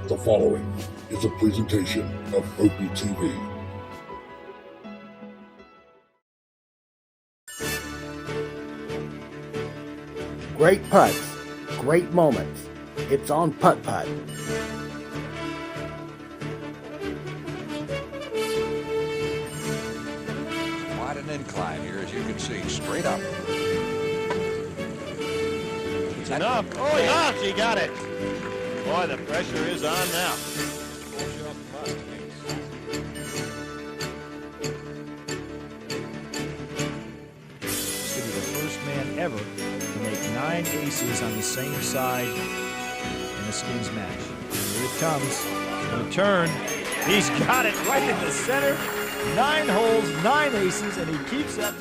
The following is a presentation of OPTV. Great putts, great moments. It's on Putt-Putt. Quite an incline here, as you can see, straight up. It's enough. Oh, yes, he got it. Boy, the pressure is on now. This could be the first man ever to make 9 aces on the same side in a skins match. Here it comes. It's going to turn. He's got it right in the center. 9 holes, 9 aces, and he keeps that.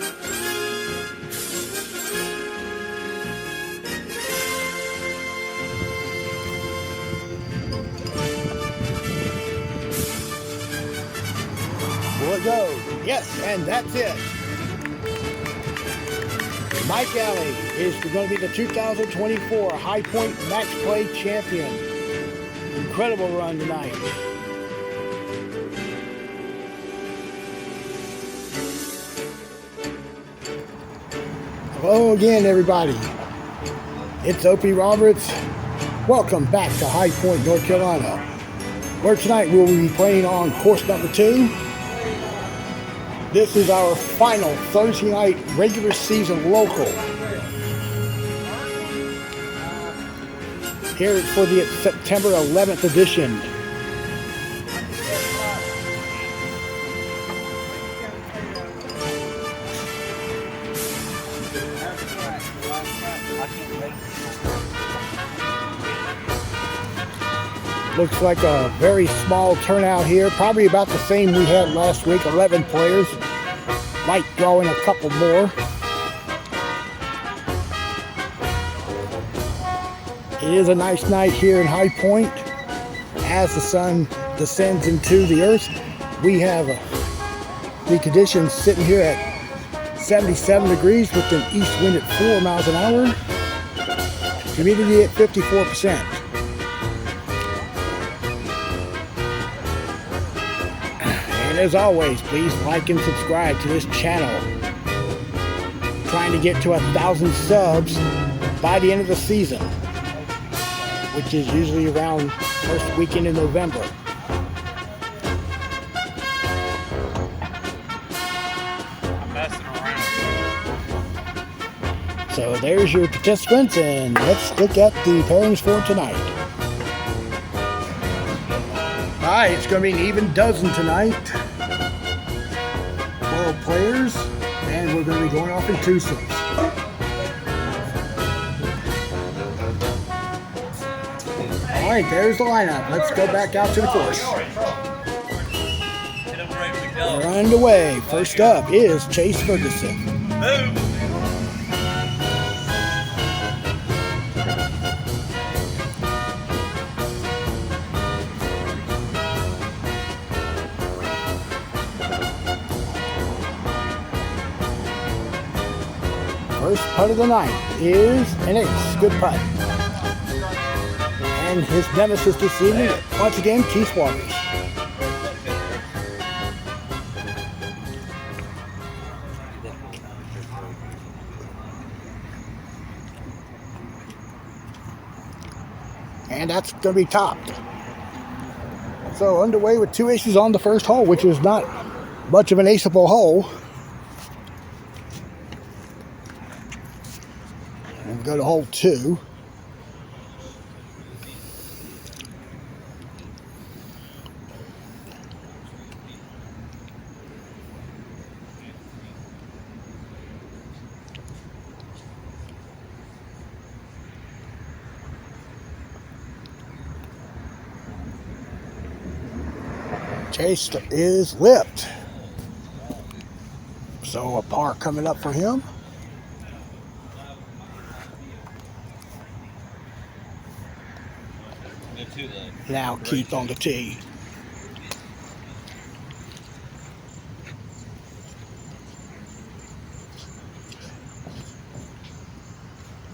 Will it go? Yes, and that's it. Mike Alley is going to be the 2024 High Point Match Play Champion. Incredible run tonight. Hello again, everybody. It's Opie Roberts. Welcome back to High Point, North Carolina, where tonight we'll be playing on course number 2. This is our final Thursday night regular season local. Here for the September 11th edition. Looks like a very small turnout here, probably about the same we had last week, 11 players. Might throw in a couple more. It is a nice night here in High Point. As the sun descends into the earth, we have the conditions sitting here at 77 degrees with an east wind at 4 miles an hour. Humidity at 54%. And as always, please like and subscribe to this channel. Trying to get to 1,000 subs by the end of the season, which is usually around first weekend in November. I'm messing around. So there's your participants, and let's look at the pairings for tonight. Alright, it's going to be an even dozen tonight. 12 players, and we're going to be going off in twosomes. Alright, there's the lineup. Let's go back out to the course. We're underway. First up is Chase Ferguson. First putt of the night is an ace. Good putt. And his nemesis this evening, once again, Keith Waters. And that's going to be topped. So underway with 2 aces on the first hole, which is not much of an aceable hole. And go to hole 2. Chase is lipped. So a par coming up for him. Now Keith on the tee.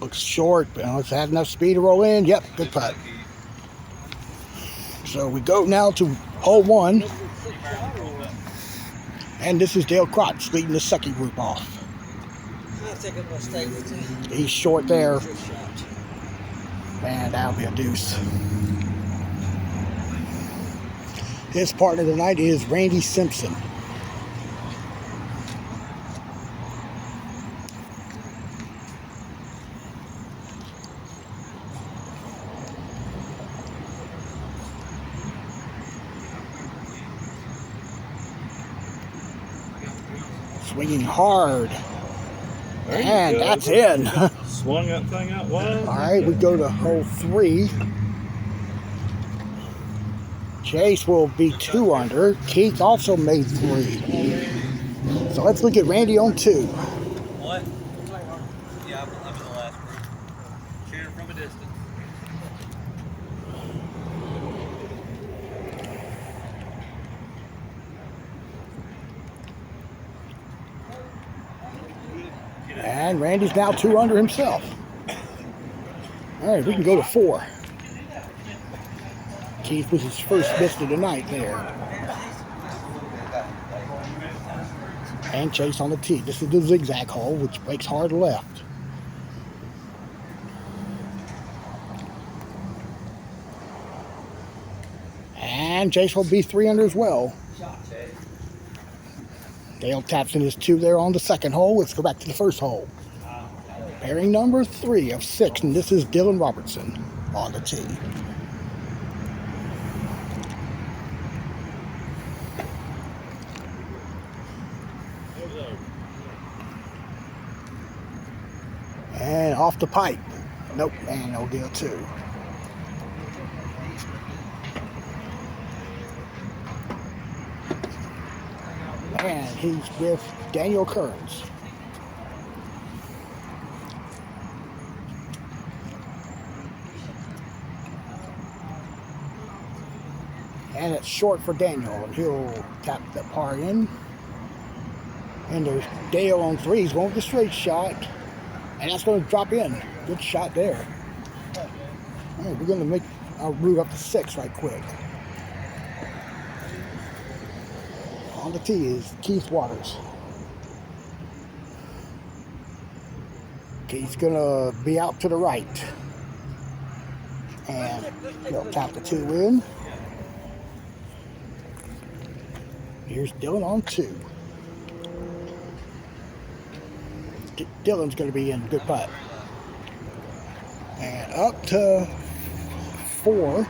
Looks short, but it's had enough speed to roll in. Yep, good putt. So we go now to hole 1. And this is Dale Crotch leading the second group off. He's short there. And that'll be a deuce. His partner tonight is Randy Simpson. Swinging hard. And that's in. Swung that thing out wide. All right, we go to hole 3. Chase will be 2 under. Keith also made 3. So let's look at Randy on 2. What? Yeah, I'm in the last group. Cheering from a distance. And Randy's now 2 under himself. All right, we can go to 4. Keith was his first miss of the night there. And Chase on the tee. This is the zigzag hole, which breaks hard left. And Chase will be 3 under as well. Dale taps in his 2 there on the second hole. Let's go back to the first hole. Pairing number 3 of 6, and this is Dylan Robertson on the tee. And off the pipe. Nope, and no deal too. And he's with Daniel Kearns. And it's short for Daniel, and he'll tap the par in. And there's Dale on 3. He's going with the straight shot. And that's going to drop in. Good shot there. All right, we're going to make our route up to 6 right quick. On the tee is Keith Waters. Keith's going to be out to the right. And he'll tap the 2 in. Here's Dylan on 2. Dylan's going to be in. Good putt. And up to 4.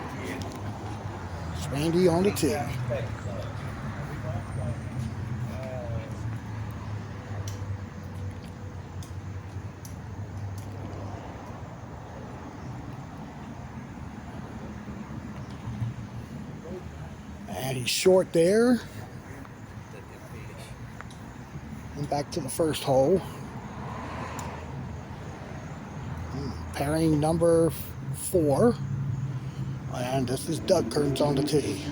It's Randy on the 2. And he's short there. And back to the first hole. Pairing number 4. And this is Doug Kearns on the tee.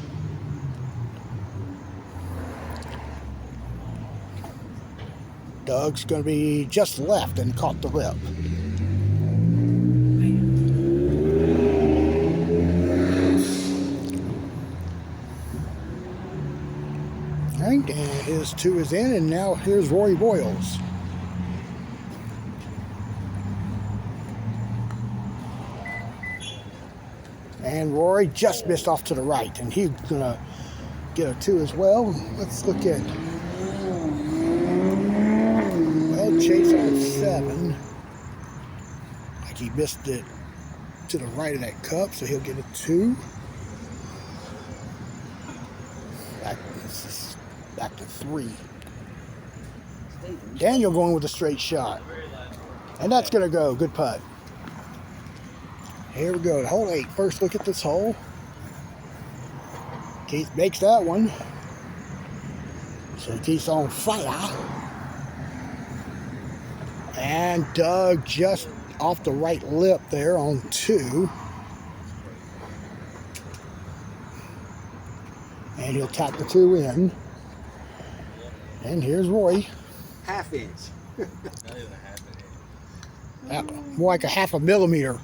Doug's going to be just left and caught the lip. All right, and his 2 is in, and now here's Rory Boyles. And Rory just missed off to the right, and he's going to get a 2 as well. Let's look at, well, Chase on 7. Like he missed it to the right of that cup, so he'll get a 2. Back to 3. Daniel going with a straight shot. And that's going to go. Good putt. Here we go. Hole 8. First look at this hole. Keith makes that one. So Keith's on fire. And Doug just off the right lip there on 2. And he'll tap the 2 in. And here's Roy. Half inch. Not even a half inch. More like a half a millimeter.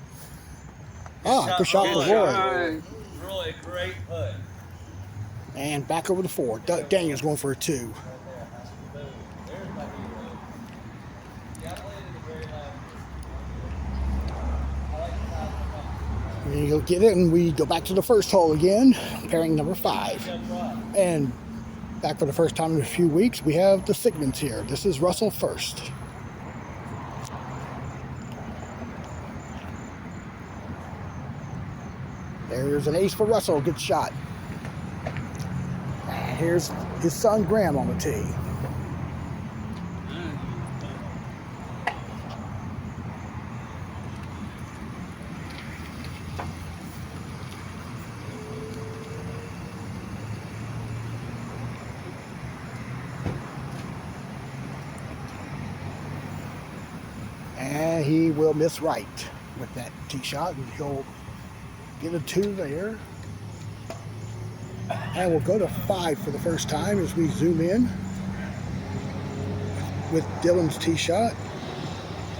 Ah, good shot for Roy. Roy, a great putt. And back over the 4. Daniel's going for a 2. There's my hero. Yeah, I played in the very last one. And he'll get it, and we go back to the first hole again, pairing number 5. And back for the first time in a few weeks, we have the Sigmans here. This is Russell first. There's an ace for Russell. Good shot. And here's his son Graham on the tee. And he will miss right with that tee shot, and he'll get a 2 there. And we'll go to 5 for the first time as we zoom in with Dylan's tee shot.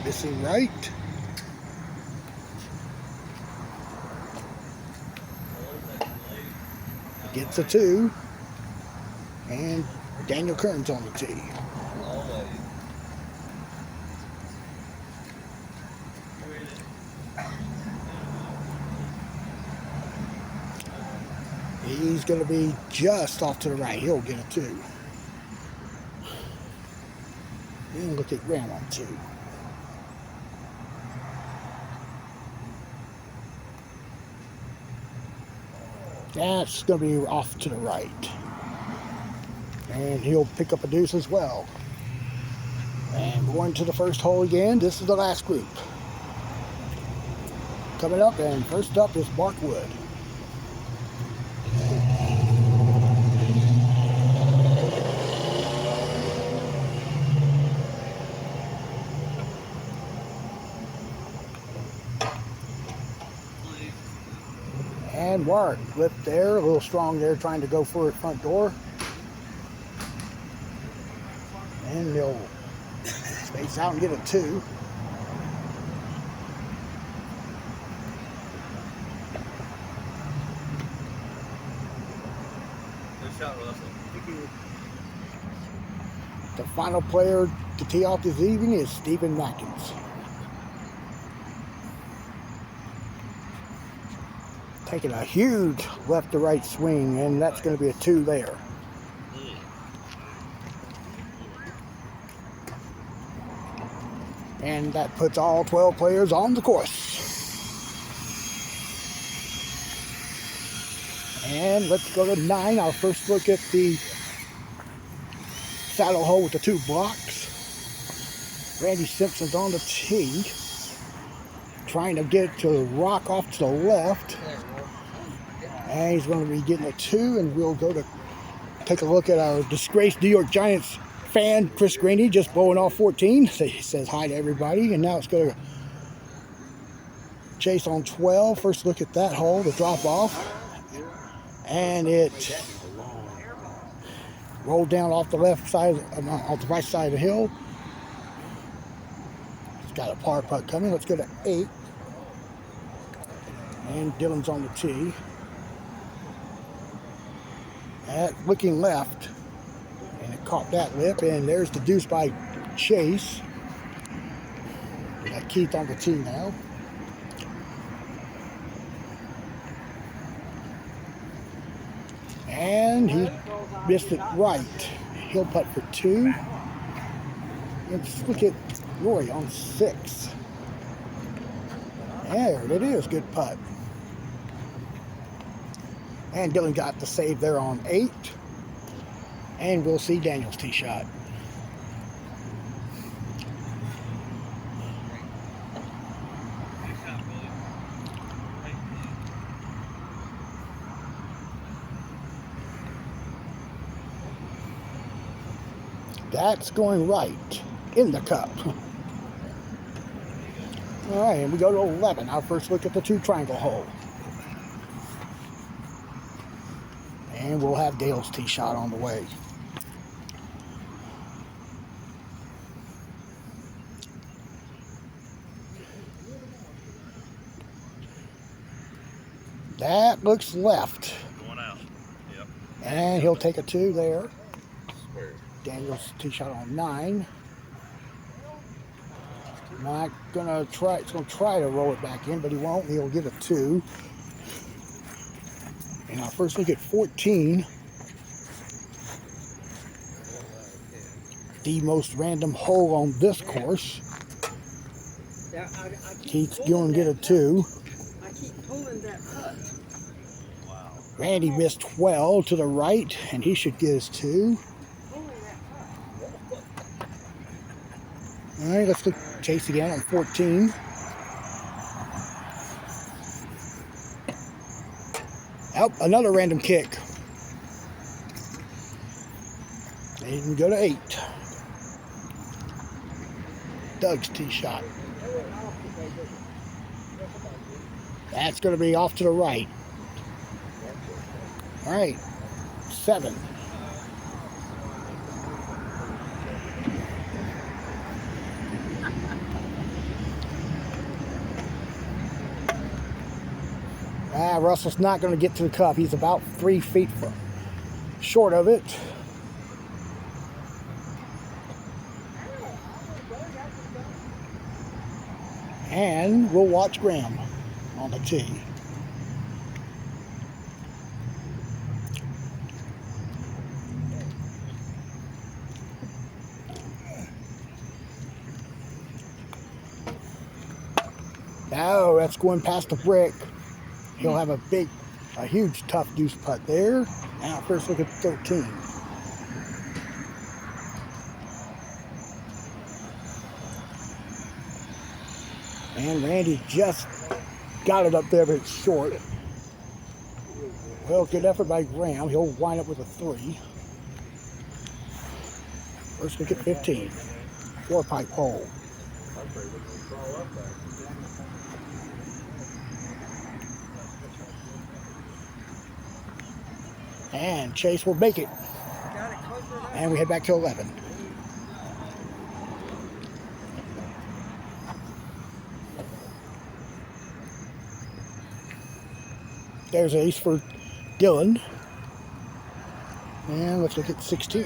Missing right. Gets a 2. And Daniel Kern's on the tee. He's going to be just off to the right. He'll get a 2. And look at Graham on 2. That's going to be off to the right. And he'll pick up a deuce as well. And going to the first hole again. This is the last group. Coming up, and first up is Mark Wood. And Mark flipped there, a little strong there, trying to go for it front door. And he'll space out and get a 2. Good shot, Russell. The final player to tee off this evening is Stephen Mackins. Taking a huge left to right swing, and that's going to be a 2 there. And that puts all 12 players on the course. And let's go to 9. Our first look at the saddle hole with the 2 blocks. Randy Simpson's on the tee, trying to get to the rock off to the left. And he's going to be getting a 2, and we'll go to take a look at our disgraced New York Giants fan, Chris Graney, just blowing off 14. He says hi to everybody, and now let's go to Chase on 12. First look at that hole, the drop off. And it rolled down off the left side, off the right side of the hill. It's got a par putt coming. Let's go to 8. And Dylan's on the tee. Looking left, and it caught that lip, and there's the deuce by Chase. We got Keith on the tee now. And he missed it right. He'll putt for 2. Let's look at Roy on 6. There it is, good putt. And Dylan got the save there on 8. And we'll see Daniel's tee shot. That's going right in the cup. All right, and we go to 11. Our first look at the 2 triangle hole. And we'll have Dale's tee shot on the way. That looks left. Going out. Yep. And he'll take a 2 there. Daniel's tee shot on 9. Not gonna try. It's gonna try to roll it back in, but he won't. He'll get a 2. And our first look at 14. The most random hole on this course. He's going to get a 2. I keep pulling that putt. Randy missed 12 to the right, and he should get his 2. All right, let's look Chase again on 14. Oh, another random kick. They didn't go to 8. Doug's tee shot. That's going to be off to the right. All right, 7. Russell's not going to get to the cup. He's about 3 feet short of it. And we'll watch Graham on the tee. Oh, that's going past the brick. He'll have a huge tough deuce putt there. Now first look at 13. And Randy just got it up there, but it's short. Well, good effort by Graham. He'll wind up with a 3. First look at 15. 4-pipe hole. And Chase will make it. And we head back to 11. There's an ace for Dylan. And let's look at 16.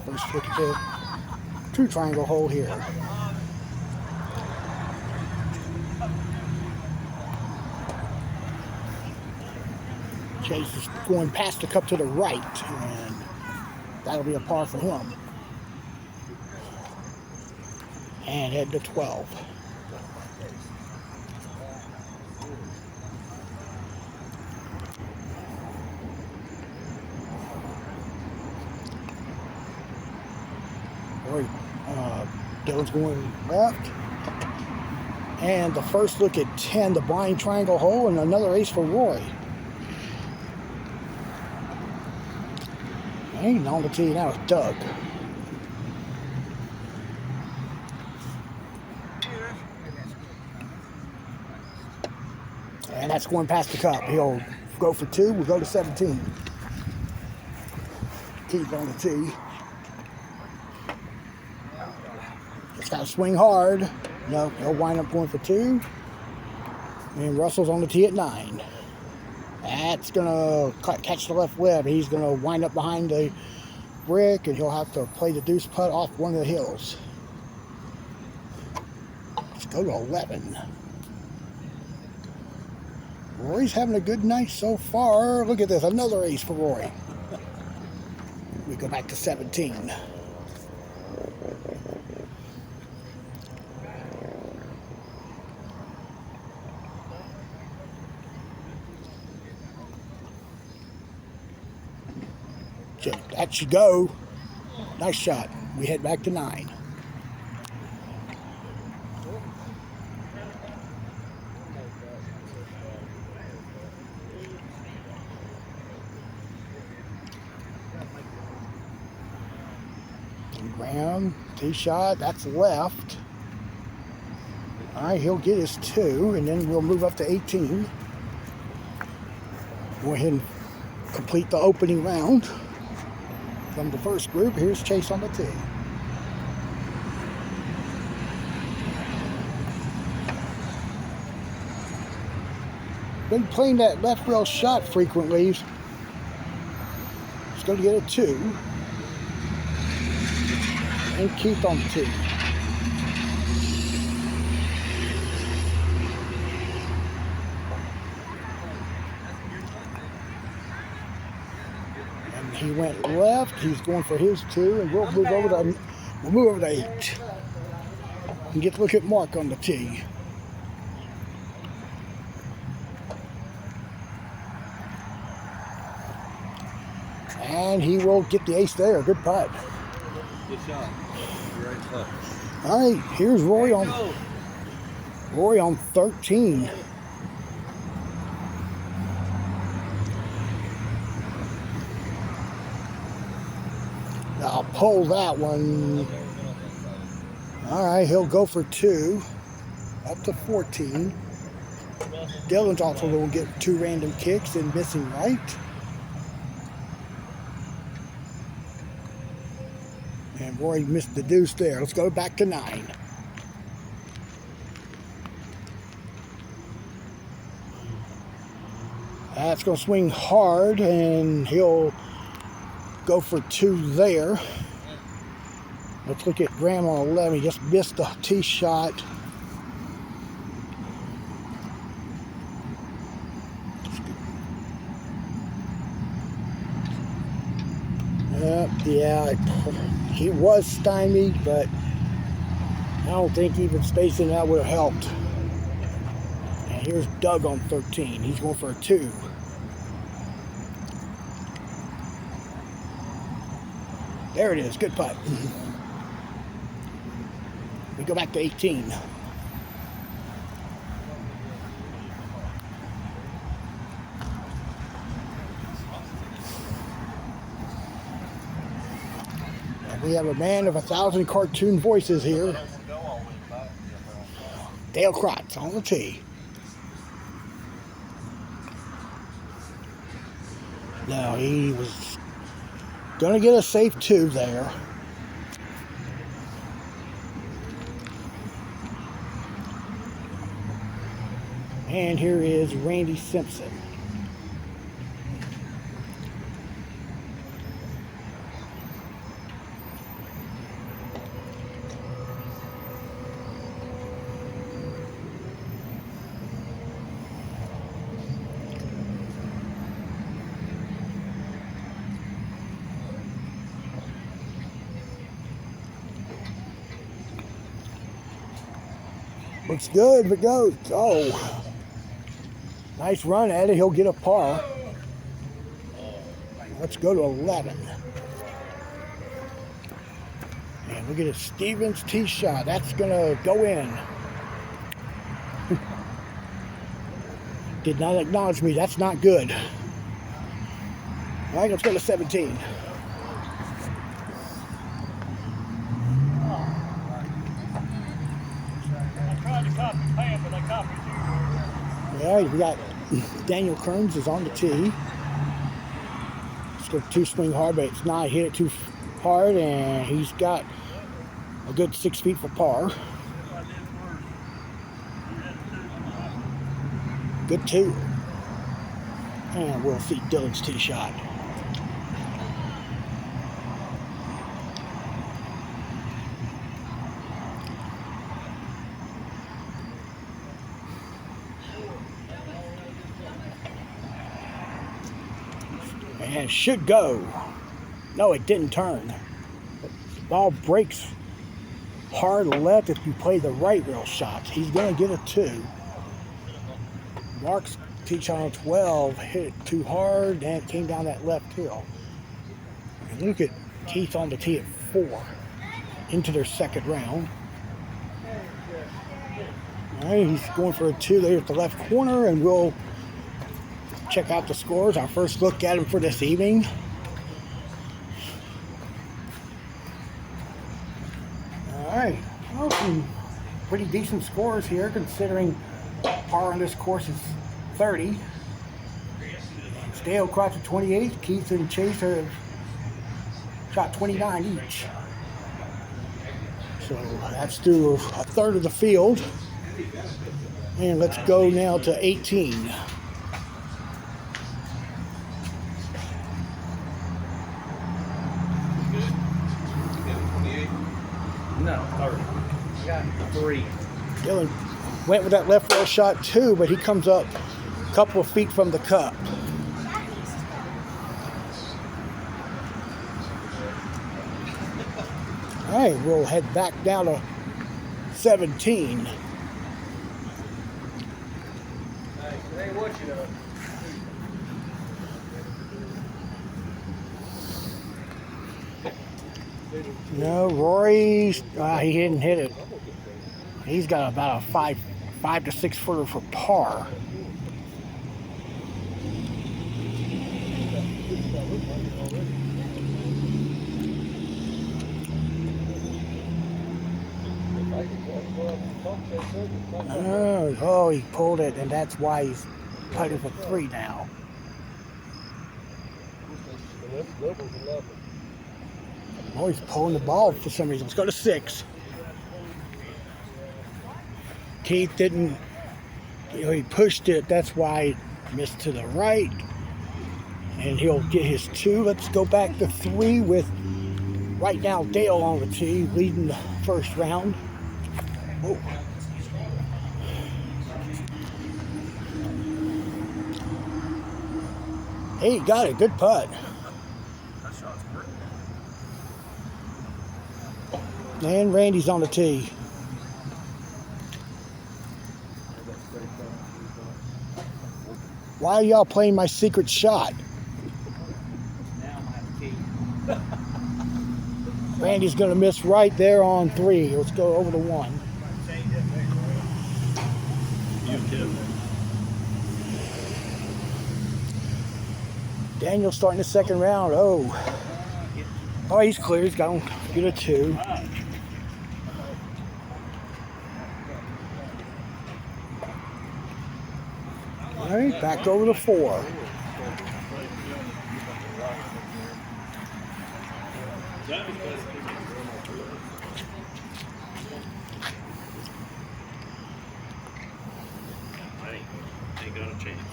First look at the true triangle hole here. Chase is going past the cup to the right, and that'll be a par for him. And head to 12. Dylan's going left. And the first look at 10, the blind triangle hole, and another ace for Roy. And on the tee now is Doug. And that's going past the cup. He'll go for 2. We'll go to 17. Keith on the tee. Just got to swing hard. No, he'll wind up going for 2. And Russell's on the tee at 9. That's going to catch the left lip. He's going to wind up behind the brick, and he'll have to play the deuce putt off one of the hills. Let's go to 11. Roy's having a good night so far. Look at this, another ace for Roy. We go back to 17. That should go. Nice shot. We head back to 9. And Graham, tee shot. That's left. All right, he'll get his 2, and then we'll move up to 18. Go ahead and complete the opening round. From the first group, here's Chase on the tee. been playing that left rail shot frequently. He's going to get a 2. And Keith on 2. And he went left. He's going for his 2, and we'll move over to 8. And get to look at Mark on the tee. And he will get the ace there. Good putt. Good shot. Great putt. All right, here's Roy on 13. I'll pull that one. All right, he'll go for 2, up to 14. Dylan's also going to get 2 random kicks and missing right. And Roy missed the deuce there. Let's go back to 9. That's going to swing hard, and he'll go for 2 there. Let's look at Graham on 11. He just missed the tee shot. Yeah, he was stymied, but I don't think even spacing that would have helped. And here's Doug on 13. He's going for a 2. There it is. Good putt. We go back to 18. We have a man of 1,000 cartoon voices here. Dale Krotz on the tee. Now he was going to get a safe 2 there. And here is Randy Simpson. Looks good, but goes. Oh, nice run at it. He'll get a par. Let's go to 11. And look at it, Stevens tee shot. That's going to go in. Did not acknowledge me. That's not good. All right, let's go to 17. All right, we got Daniel Kearns is on the tee. It's got 2 swing hard, but it's not hit it too hard, and he's got a good 6 feet for par. Good 2. And we'll see Dylan's tee shot. And should go. No, it didn't turn. The ball breaks hard left if you play the right rail shots. He's going to get a 2. Mark's tee shot on 12 hit it too hard and it came down that left hill. And look at Keith on the tee at 4 into their second round. All right, he's going for a 2 there at the left corner, and we'll check out the scores. Our first look at them for this evening. All right, well, some pretty decent scores here, considering par on this course is 30. Dale Krotz at 28. Keith and Chase have shot 29 each. So that's through a third of the field. And let's go now to 18. Dylan went with that left rail shot too, but he comes up a couple of feet from the cup. All right, we'll head back down to 17. No, Rory, he didn't hit it. He's got about a 5 to 6 footer for par. Oh, he pulled it, and that's why he's putting for 3 now. Oh, he's pulling the ball for some reason. Let's go to 6. Keith didn't, he pushed it. That's why he missed to the right. And he'll get his 2. Let's go back to 3 with right now Dale on the tee, leading the first round. Oh. Hey, got it. Good putt. And Randy's on the tee. Why are y'all playing my secret shot? Randy's going to miss right there on 3. Let's go over to 1. Daniel's starting the second round. Oh, he's clear. He's going to get a 2. All right, back over to 4.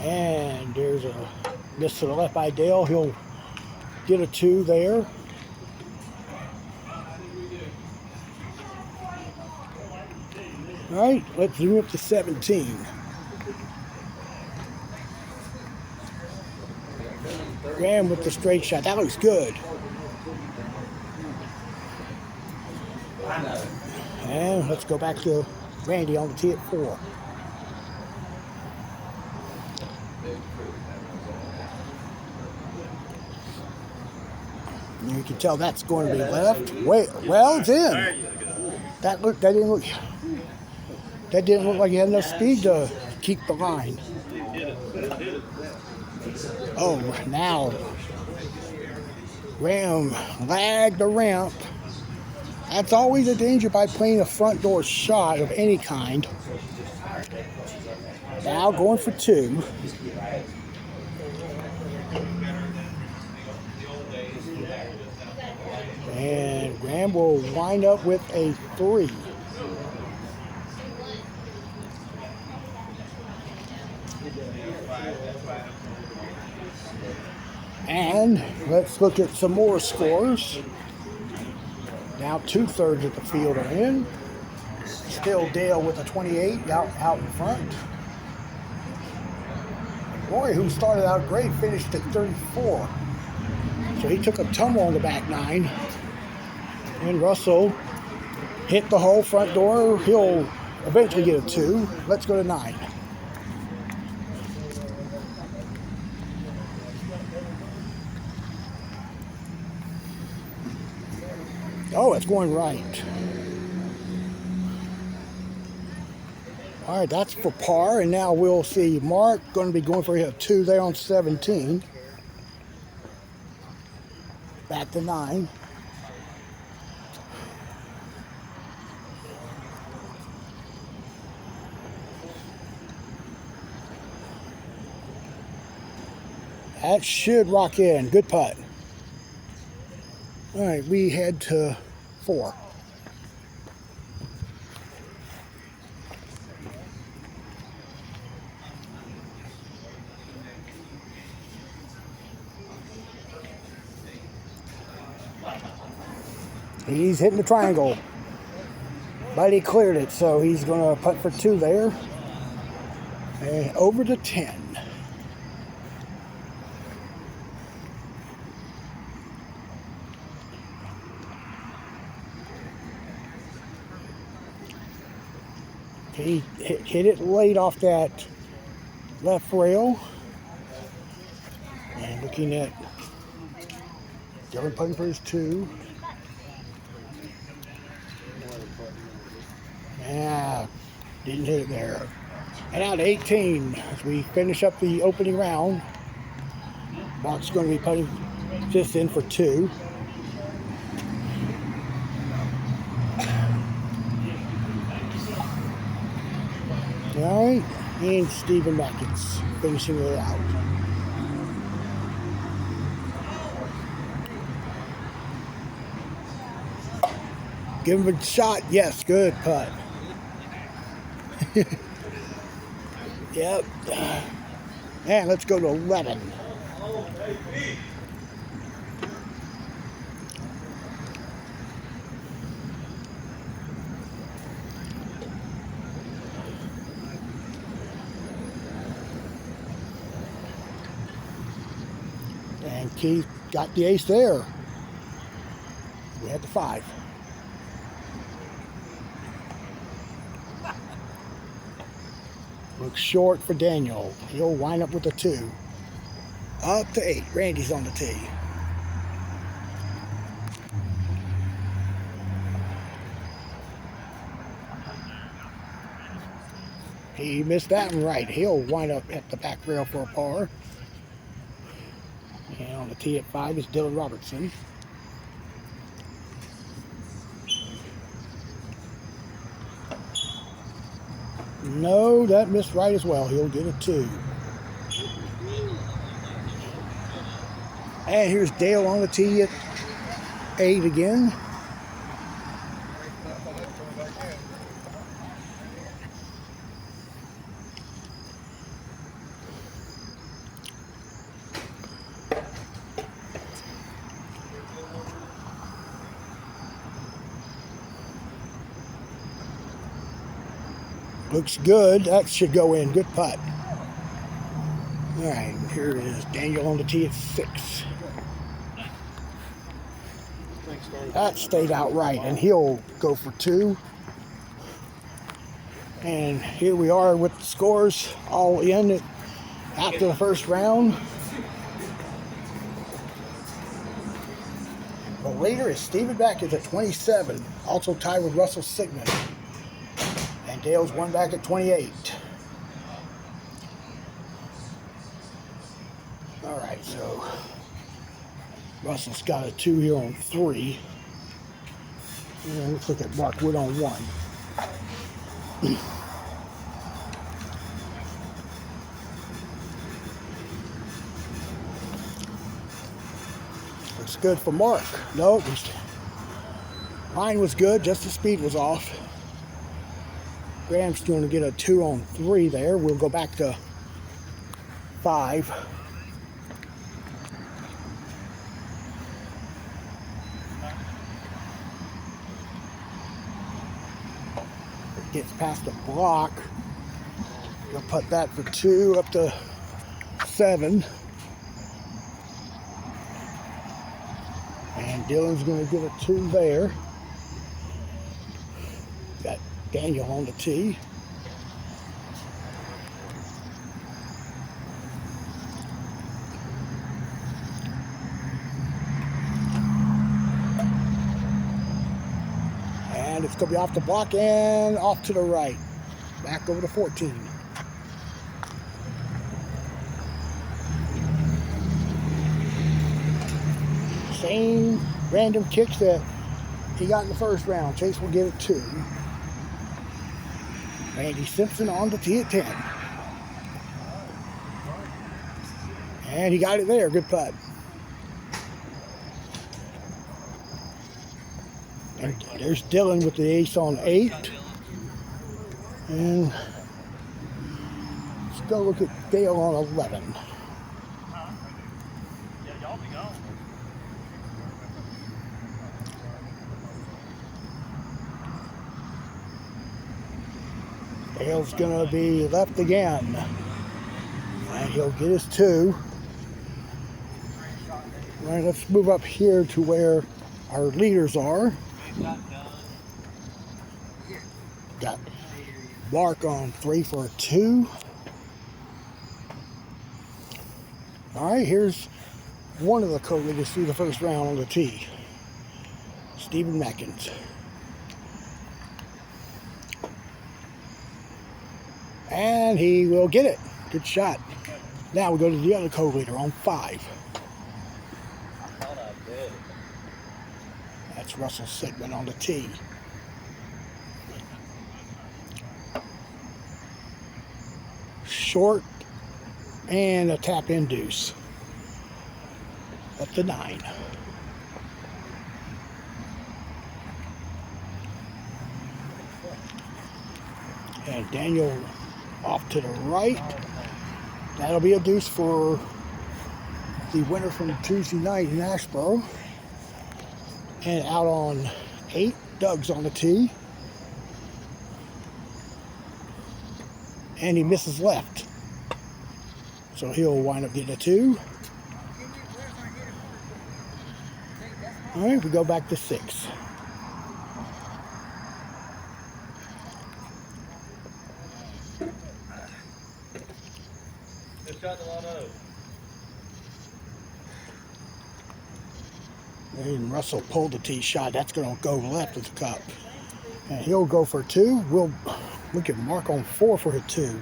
And there's a miss to the left by Dale. He'll get a 2 there. All right, let's zoom up to 17. Graham with the straight shot. That looks good. And let's go back to Randy on the tee at 4. You can tell that's going to be left. Wait, well, it's in. That didn't look like he had enough speed to keep the line. Oh, now Graham lagged the ramp. That's always a danger by playing a front door shot of any kind. Now going for 2. And Graham will wind up with a 3. And let's look at some more scores. Now 2/3 of the field are in. Still Dale with a 28 out in front. Roy, who started out great, finished at 34. So he took a tumble on the back 9. And Russell hit the hole front door. He'll eventually get a 2. Let's go to 9. Oh, it's going right. All right, that's for par. And now we'll see Mark going to be going for a 2 there on 17. Back to 9. That should rock in. Good putt. All right, we head to 4. He's hitting the triangle. But he cleared it, so he's going to putt for 2 there. And over to 10. He hit it late off that left rail. And looking at Dylan putting for his 2. Yeah, didn't hit it there. And out 18 as we finish up the opening round. Mark's going to be putting this in for 2. All right, and Stephen Mackin's finishing it out. Give him a shot. Yes, good putt. Yep. And let's go to 11. And Keith got the ace there. We had the 5. Looks short for Daniel. He'll wind up with a 2. Up to 8. Randy's on the tee. He missed that one right. He'll wind up at the back rail for a par. And on the tee at 5 is Dylan Robertson. No, that missed right as well. He'll get a 2. And here's Dale on the tee at 8 again. Looks good. That should go in. Good putt. All right, here is Daniel on the tee at 6. That stayed out right, and he'll go for 2. And here we are with the scores all in after the first round. The leader is Stephen Backett at 27, also tied with Russell Sigmund. And Dale's one back at 28. All right, so Russell's got a 2 here on 3. And let's look at Mark Wood on 1. Looks good for Mark. No, mine was good, just the speed was off. Graham's going to get a 2 on 3 there. We'll go back to 5. Gets past the block. We'll put that for 2 up to 7. And Dylan's going to get a 2 there. Got Daniel on the tee. And it's going to be off the block and off to the right. Back over to 14. Same random kicks that he got in the first round. Chase will give it 2. Randy Simpson on the tee at 10. And he got it there. Good putt. And there's Dylan with the ace on 8. And let's go look at Dale on 11. Hale's gonna be left again. And he'll get his 2. All right, let's move up here to where our leaders are. Got Mark on 3 for a 2. All right, here's one of the co-leaders through the first round on the tee, Stephen Mackins. And he will get it. Good shot. Now we go to the other co-leader on 5. That's Russell Sigmund on the tee. Short and a tap in deuce. Up to 9. And Daniel off to the right. That'll be a deuce for the winner from Tuesday night in Asheboro. And out on 8, Doug's on the tee. And he misses left. So he'll wind up getting a 2. All right, we go back to 6. And Russell pulled the tee shot. That's going to go left of the cup. And he'll go for 2. We'll look at Mark on 4 for a 2.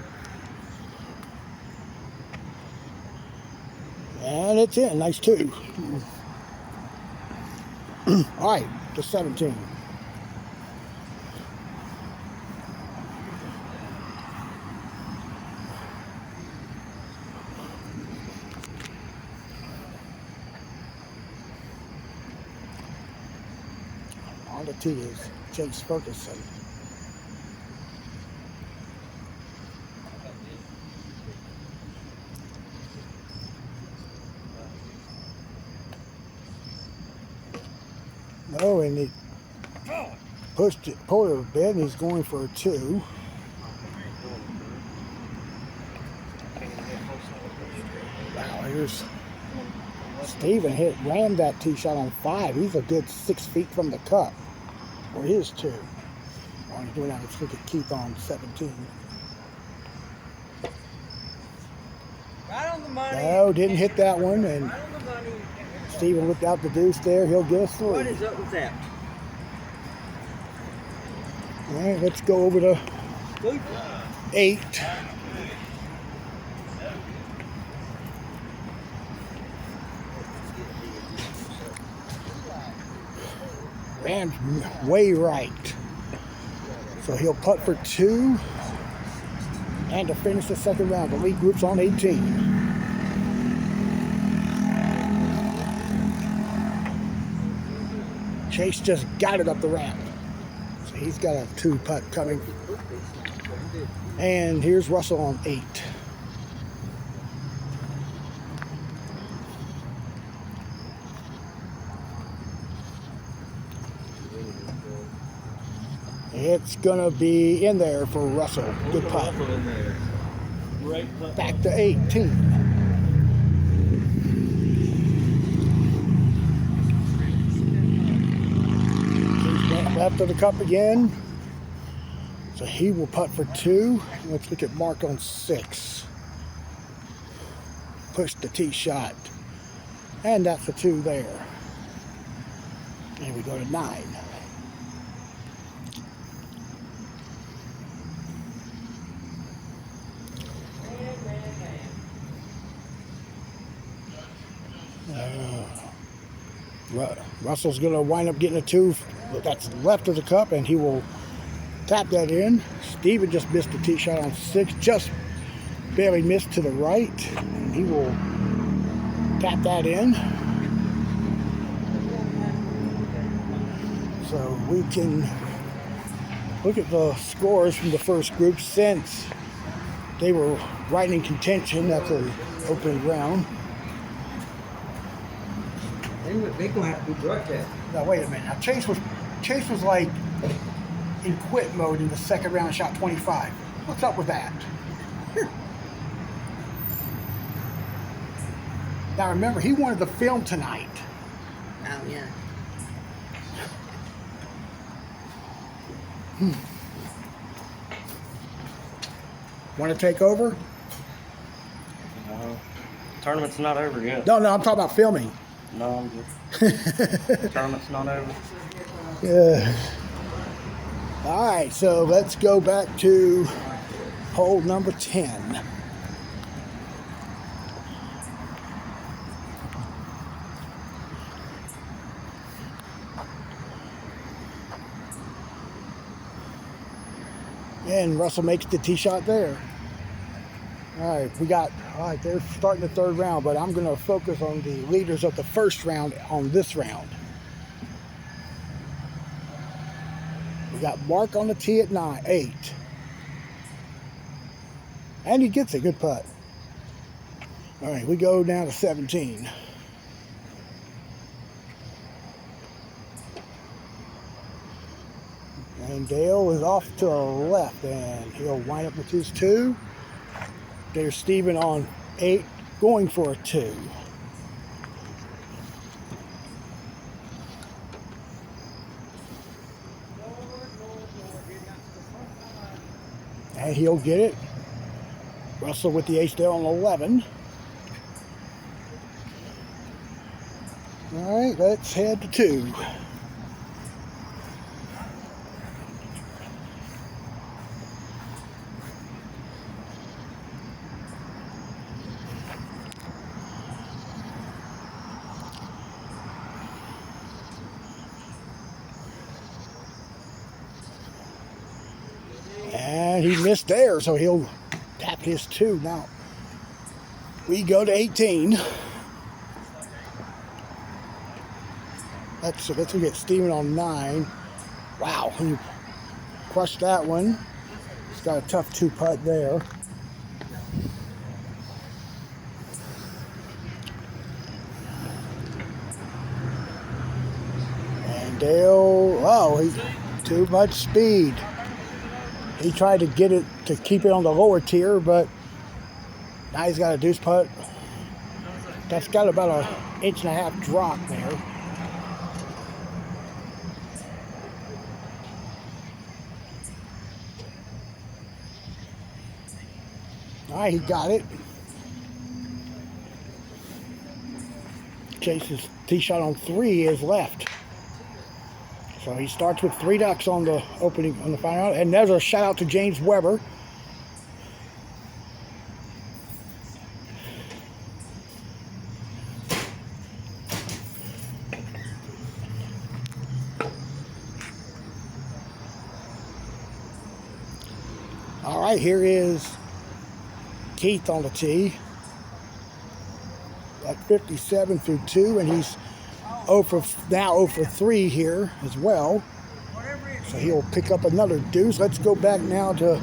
And it's in. Nice 2. All right, to 17. On the tee is Chase Ferguson. No, and he pulled it a bit, and he's going for a 2. Wow, here's Steven rammed that tee shot on 5. He's a good 6 feet from the cup. Or his 2. While he's doing that, let's look at Keith on 17. Right on the money. No, didn't hit that one, and Right on the money. Steven looked out the deuce there. He'll get us 3. What is up with that? All right, let's go over to 8. Ran way right. So he'll putt for 2. And to finish the second round, the lead group's on 18. Chase just got it up the ramp. So he's got a 2 putt coming. And here's Russell on 8. It's gonna be in there for Russell. Good putt. Back to 18. Left of the cup again. So he will putt for 2. Let's look at Mark on 6. Push the tee shot. And that's a 2 there. And we go to 9. Russell's going to wind up getting a 2 that's left of the cup, and he will tap that in. Steven just missed the tee shot on 6, just barely missed to the right, and he will tap that in. So we can look at the scores from the first group since they were right in contention at the opening round. They're going to have to do drug tests. Now wait a minute. Now Chase was like in quit mode in the second round, shot 25. What's up with that? Now remember, he wanted the film tonight. Oh, yeah. Want to take over? No. Tournament's not over yet. No, I'm talking about filming. No, I'm good. Tournament's not over. Yeah. All right, so let's go back to hole number 10. And Russell makes the tee shot there. All right, they're starting the third round, but I'm going to focus on the leaders of the first round on this round. We got Mark on the tee at 8. And he gets a good putt. All right, we go down to 17. And Dale is off to the left, and he'll wind up with his 2. There's Steven on 8, going for a 2. And he'll get it. Russell with the ace there on 11. All right, let's head to 2. And he missed there, so he'll tap his 2. Now, we go to 18. Let's get Steven on 9. Wow, he crushed that one. He's got a tough 2 putt there. And Dale, he's too much speed. He tried to get it to keep it on the lower tier, but now he's got a deuce putt. That's got about 1.5 inch drop there. All right, he got it. Chase's tee shot on 3 is left. So he starts with 3 ducks on the opening, on the final round. And there's a shout out to James Weber. All right, here is Keith on the tee at 57 through 2, and he's 0 for 3 here as well. So he'll pick up another deuce. Let's go back now to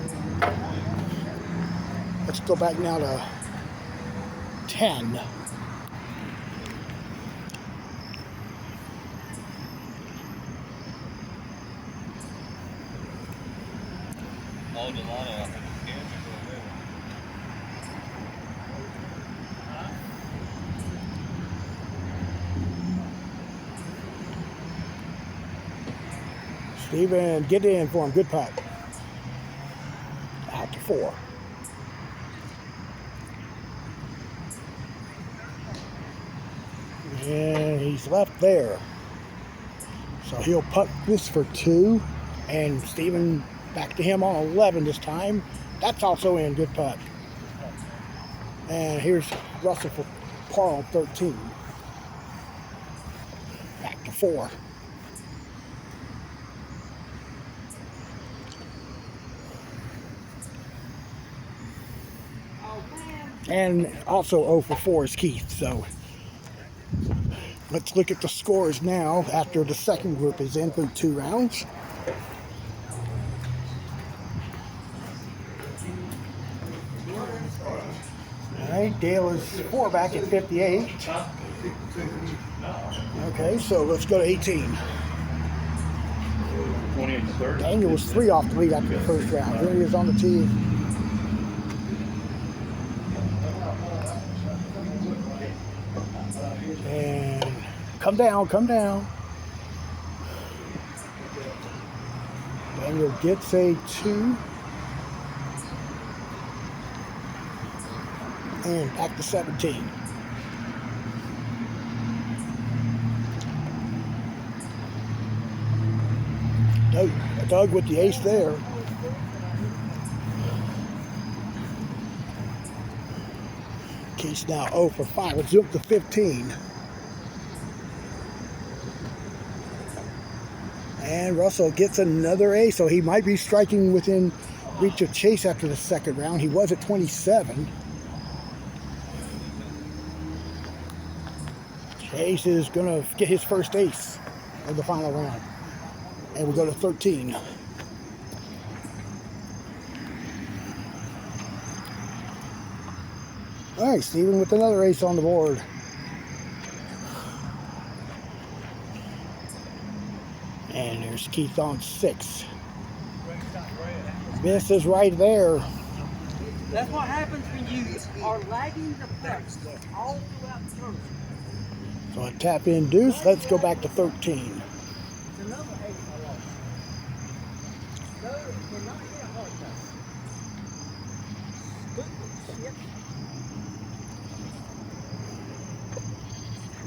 10. Oh, Delano, I think it's cancer for a minute. Steven, get in for him. Good putt. Out to 4. And he's left there. So he'll putt this for 2. And Steven back to him on 11 this time. That's also in. Good putt. And here's Russell for par on 13. Back to 4. And also 0 for 4 is Keith. So let's look at the scores now after the second group is in through 2 rounds. All right, Dale is 4 back at 58. Okay, so let's go to 18. 28 to 30. Daniel was 3 off the lead after the first round. Here he is on the tee. Come down, come down. Daniel gets a 2. And back to 17. Doug with the ace there. Case now 0 for 5. Let's jump to 15. And Russell gets another ace, so he might be striking within reach of Chase after the second round. He was at 27. Chase is going to get his first ace of the final round. And we go to 13. All right, Steven with another ace on the board. And there's Keith on 6. Miss is right there. That's what happens when you are lagging the putt all throughout the tournament. So a tap in deuce. Let's go back to 13. It's another ace I lost. No, it cannot get a hard putt. Stupid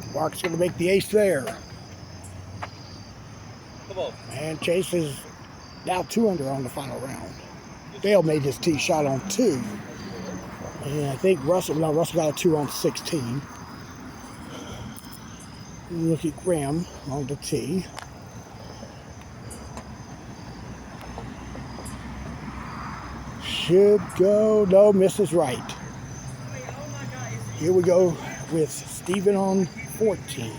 shit. Mark's going to make the ace there. Come on. And Chase is now 2 under on the final round. Dale made his tee shot on 2. And I think Russell got a 2 on 16. Look at Graham on the tee. Should go, no, misses right. Here we go with Steven on 14.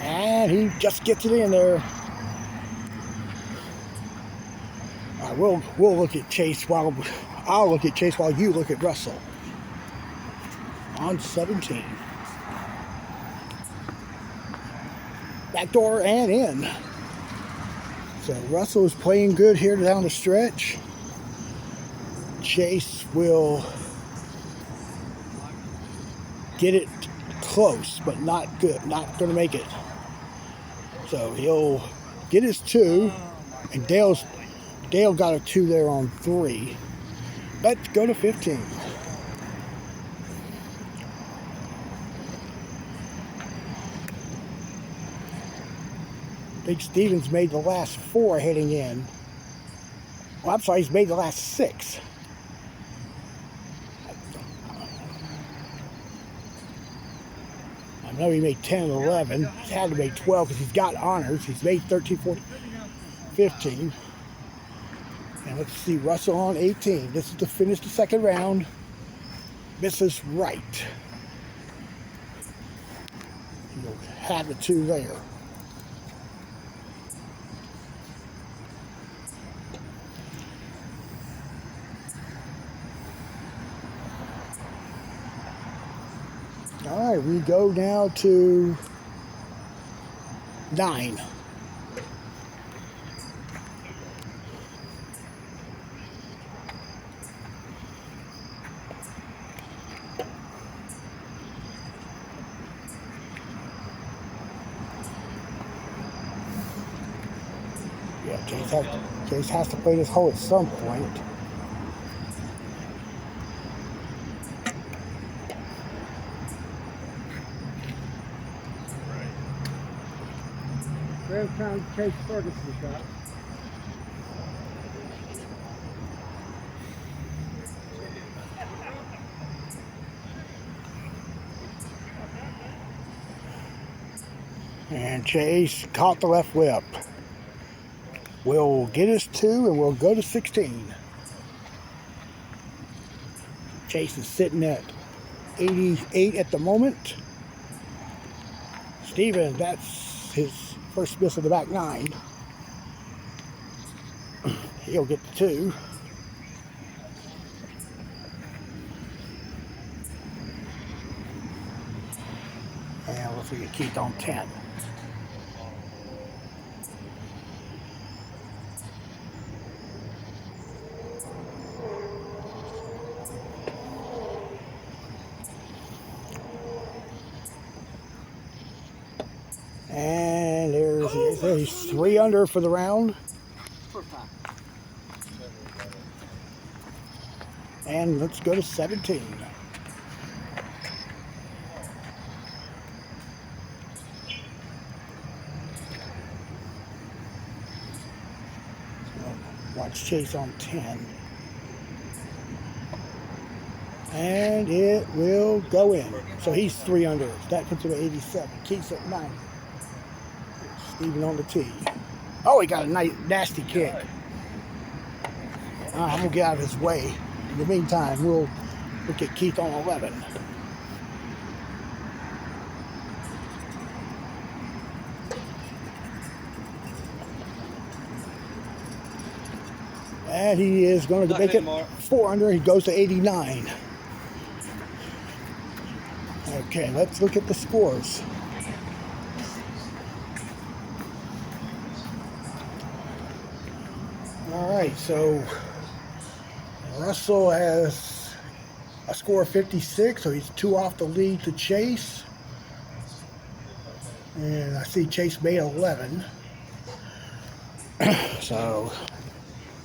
And he just gets it in there. All right, we'll look at Chase while I'll look at Chase while you look at Russell. On 17. Backdoor and in. So Russell is playing good here down the stretch. Chase will get it close, but not good. Not going to make it. So he'll get his 2, and Dale got a 2 there on 3. Let's go to 15. I think Stevens made the last 4 heading in. Well, I'm sorry, he's made the last 6. I know he made 10 and 11. He's had to make 12 because he's got honors. He's made 13, 14, 15. And let's see, Russell on 18. This is to finish the second round. Misses right. He'll have the 2 there. All right, we go now to 9. Yeah, Chase has to play this hole at some point. They're trying to take Ferguson shot. And Chase caught the left whip. We'll get us 2 and we'll go to 16. Chase is sitting at 88 at the moment. Steven, that's his first miss of the back 9. He'll get the 2. And we'll see Keith on 10. So he's 3 under for the round. And let's go to 17. Watch Chase on 10. And it will go in. So he's 3 under. That puts him at 87. Keith's at 90. Steven on the tee. Oh, he got a nice, nasty kick. I'm going to get out of his way. In the meantime, we'll look at Keith on 11. And he is going to make it 4 under. He goes to 89. Okay, let's look at the scores. All right, so Russell has a score of 56, so he's 2 off the lead to Chase. And I see Chase made 11. So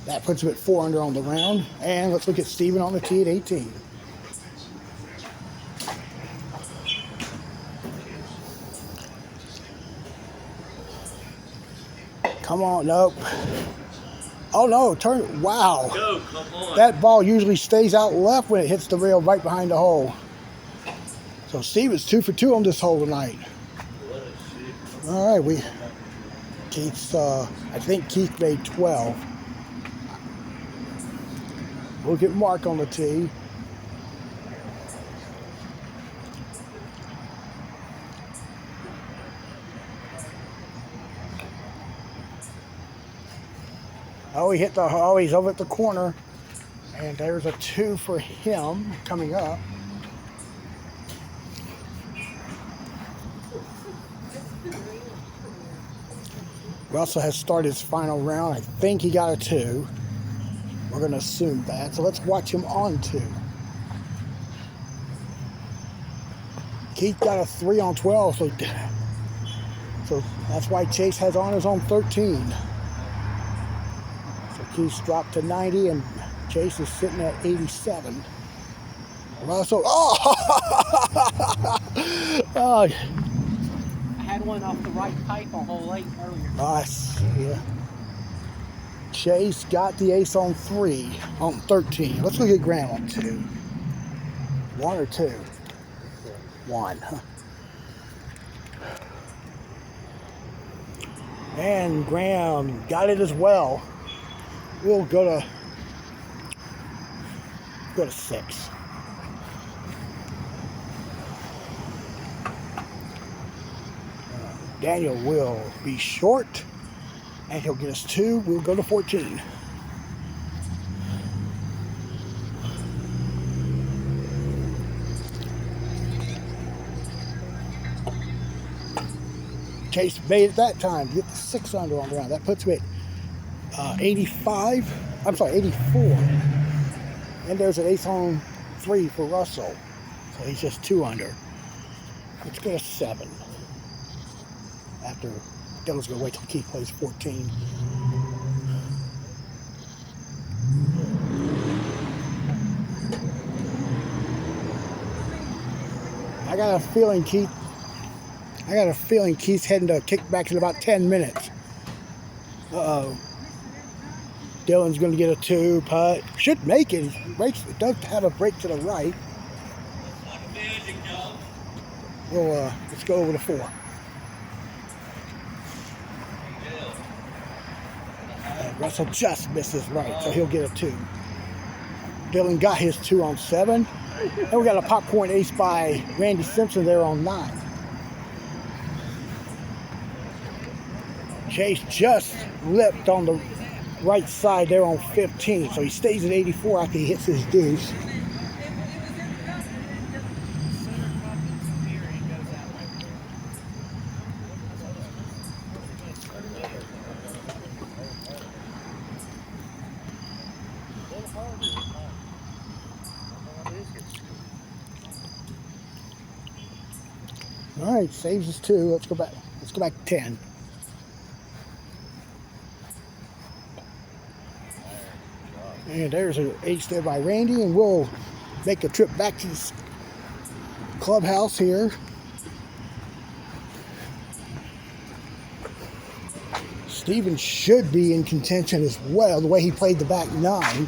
that puts him at 4 under on the round. And let's look at Steven on the tee at 18. Come on, nope. Oh no, turn, wow. Go, come on. That ball usually stays out left when it hits the rail right behind the hole. So Steven's 2 for 2 on this hole tonight. All right, Keith's, I think Keith made 12. We'll get Mark on the tee. Oh, he's over at the corner. And there's a 2 for him coming up. Russell has started his final round. I think he got a 2. We're going to assume that. So let's watch him on 2. Keith got a 3 on 12. So that's why Chase has honors on 13. So Keith's dropped to 90 and Chase is sitting at 87. Russell, oh! Oh, I had one off the right pipe on hole 8 earlier. nice. Yeah. Chase got the ace on 3, on 13. Let's look at Graham on 2. 1 or 2? 1. And Graham got it as well. We'll go to 6. Daniel will be short, and he'll get us 2. We'll go to 14. Chase made it that time to get the 6 under on the round. That puts me at 85. I'm sorry, 84. And there's an ace on 3 for Russell. So he's just 2 under. Let's go to 7. After Dylan's going to wait till Keith plays 14. I got a feeling Keith's heading to kickbacks in about 10 minutes. Uh-oh. Dylan's going to get a 2 putt. Should make it. It does have a break to the right. Well, let's go over to 4. Russell just misses right, so he'll get a 2. Dylan got his 2 on 7. And we got a popcorn ace by Randy Simpson there on 9. Chase just lipped on the right side there on 15, so he stays at 84 after he hits his deuce. All right, saves his 2. Let's go back to 10. And there's an ace there by Randy, and we'll make a trip back to the clubhouse here. Steven should be in contention as well, the way he played the back nine.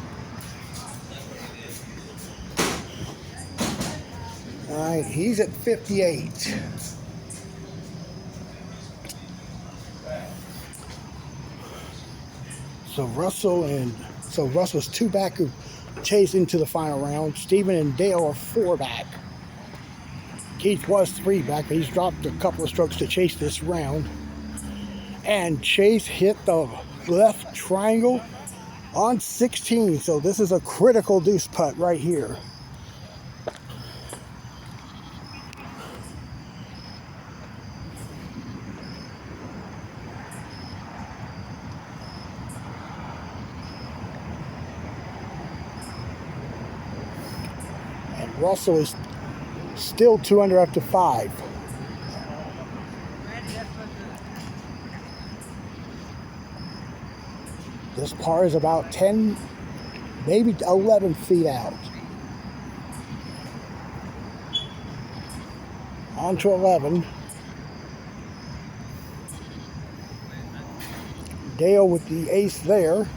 All right, he's at 58. So Russell's 2 back who chased into the final round. Steven and Dale are 4 back. Keith was 3 back, but he's dropped a couple of strokes to chase this round. And Chase hit the left triangle on 16. So this is a critical deuce putt right here. And Russell is still 2 under after 5. This par is about 10, maybe 11 feet out. On to 11. Dale with the ace there.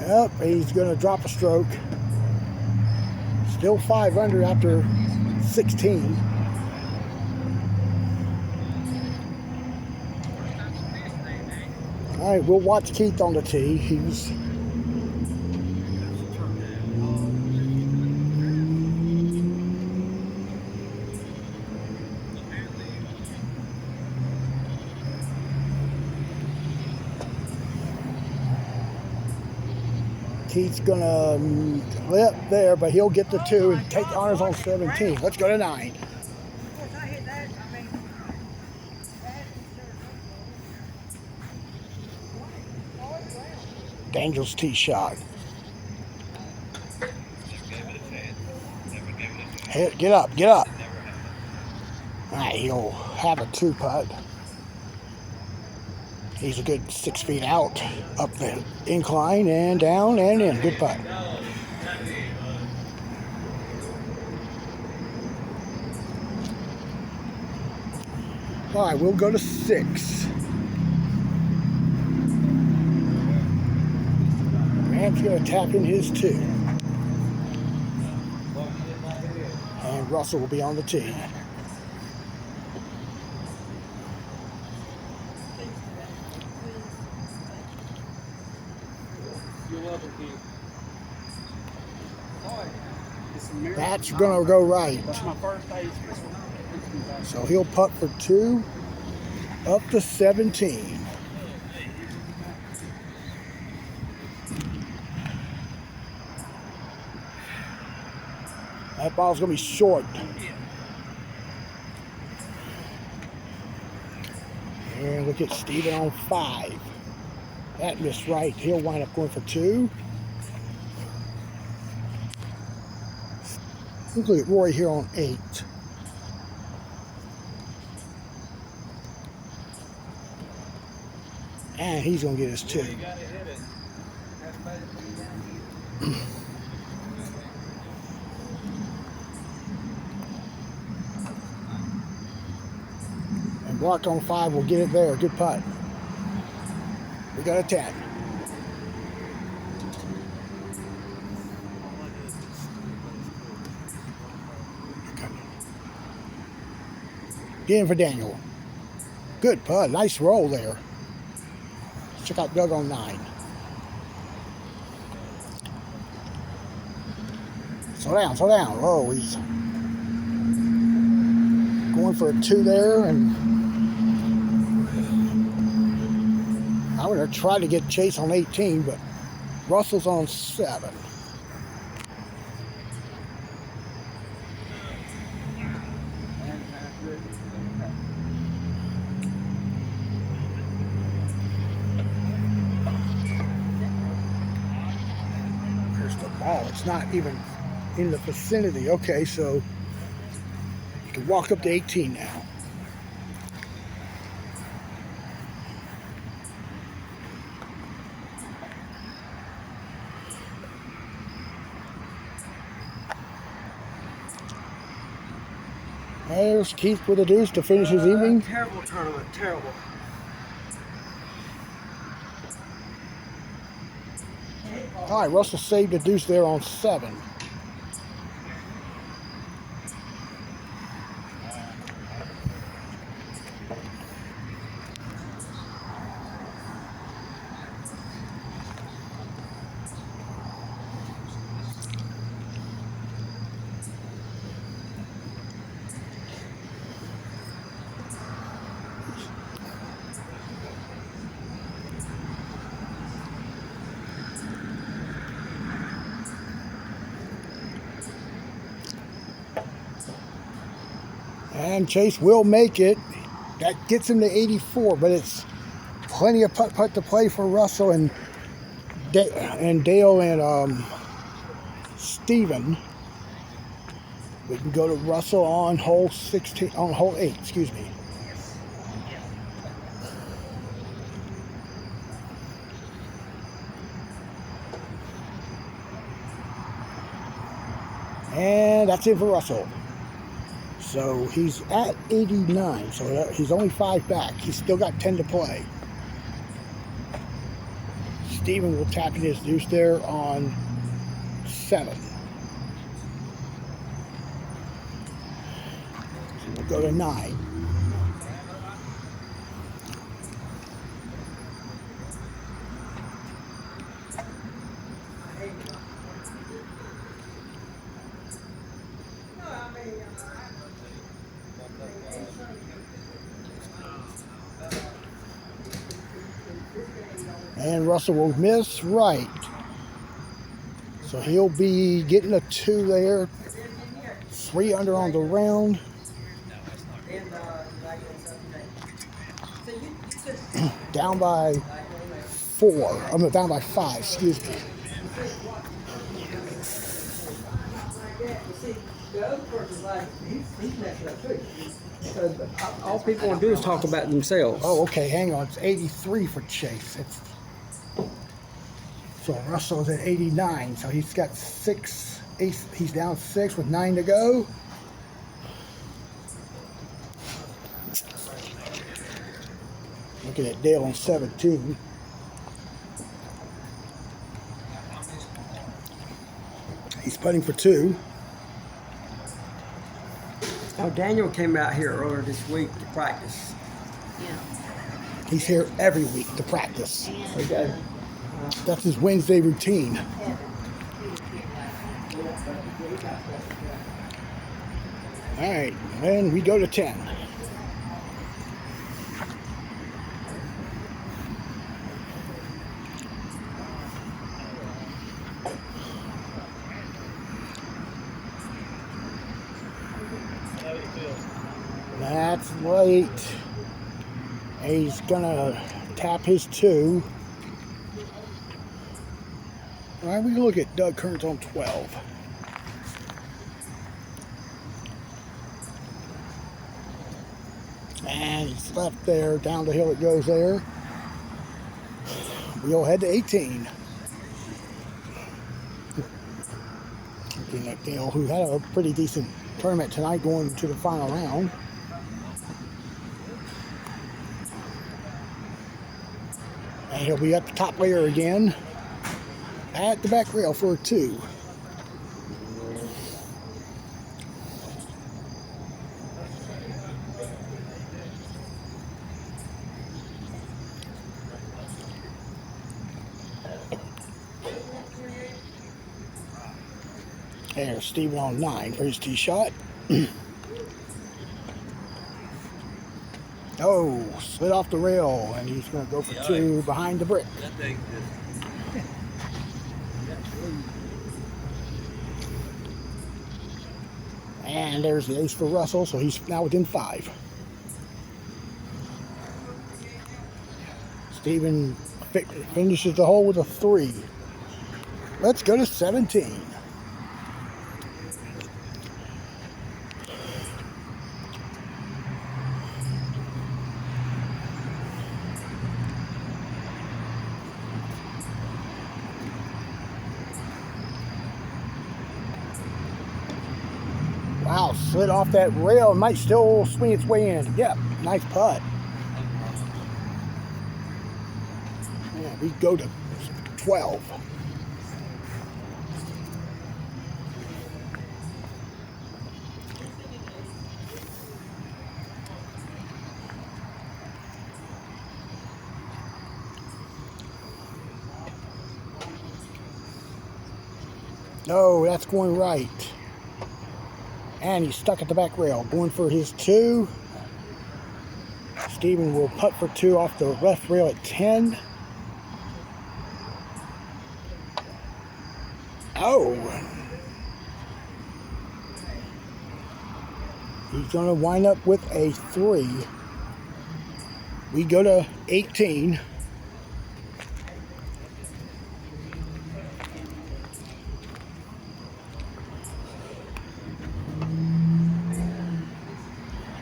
Yep, he's going to drop a stroke. Still 5 under after 16. All right, we'll watch Keith on the tee. He's Keith's gonna lip there, but he'll get the 2 and take honors on 17. Let's go to 9. Daniel's tee shot. Hit, get up, get up. All right, he'll have a 2 putt. He's a good 6 feet out, up the incline and down and in. Good putt. All right, we'll go to 6. Grant's going to tap in his 2. And Russell will be on the tee. That's going to go right. So he'll putt for 2 up to 17. That ball's going to be short. And look at Steven on 5. That missed right. He'll wind up going for 2. Look at Roy here on 8. And he's going to get his 2. And blocked on 5 will get it there. Good putt. We got a 10. Get in for Daniel. Good putt. Nice roll there. Let's check out Doug on 9. Slow down, slow down. Oh, he's going for a 2 there, and I'm going to try to get Chase on 18, but Russell's on 7. Oh, it's not even in the vicinity. Okay, so you can walk up to 18 now. There's Keith with a deuce to finish his evening. Terrible tournament, terrible. All right, Russell saved a deuce there on 7. And Chase will make it. That gets him to 84, but it's plenty of putt-putt to play for Russell and Dale and Steven. We can go to Russell on hole 16, on hole 8, excuse me. And that's it for Russell. So he's at 89, so he's only 5 back. He's still got 10 to play. Steven will tap in his deuce there on 7. So we'll go to 9. And Russell will miss right. So he'll be getting a 2 there. 3 under on the round. Down by 4. I'm down by 5, excuse me. The other person's like, he's messing up too. Because all people want to do is talk about themselves. Oh, okay, hang on. It's 83 for Chase. So Russell's at 89. So he's got 6. He's down 6 with 9 to go. Looking at Dale on 17. He's putting for 2. Oh, Daniel came out here earlier this week to practice. He's here every week to practice. Okay. That's his Wednesday routine. All right, and we go to 10. That's late. He's gonna tap his 2. All right, we can look at Doug Kearns on 12. And he's left there, down the hill it goes there. We'll head to 18. Looking at Dale, who had a pretty decent tournament tonight going to the final round. And he'll be at the top layer again. At the back rail for a 2. There's Steven on 9 for his tee shot. Oh, slid off the rail, and he's going to go for 2 behind the brick. And there's the ace for Russell, so he's now within 5. Steven finishes the hole with a 3. Let's go to 17. Wow, slid off that rail and might still swing its way in. Yep, nice putt. Yeah, we go to 12. No, that's going right. And he's stuck at the back rail, going for his 2. Steven will putt for 2 off the left rail at 10. Oh! He's going to wind up with a 3. We go to 18.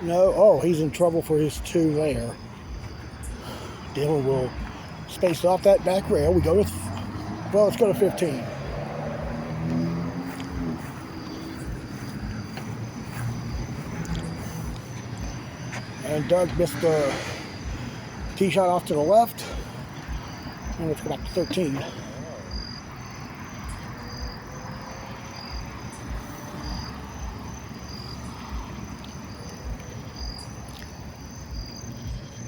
No, oh, he's in trouble for his 2 there. Dylan will space off that back rail. We go to, well, let's go to 15. And Doug missed the tee shot off to the left. And let's go back to 13.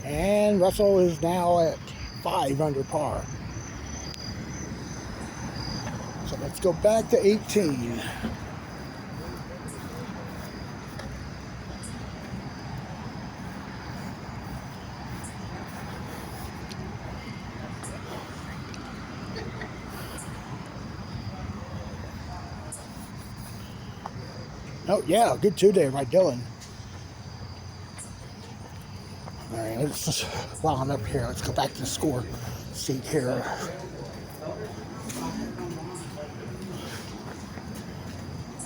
And Russell is now at 5 under par. So let's go back to 18. Oh yeah, good 2 there by Dylan. All right, let's just, while I'm up here, let's go back to the score sheet here.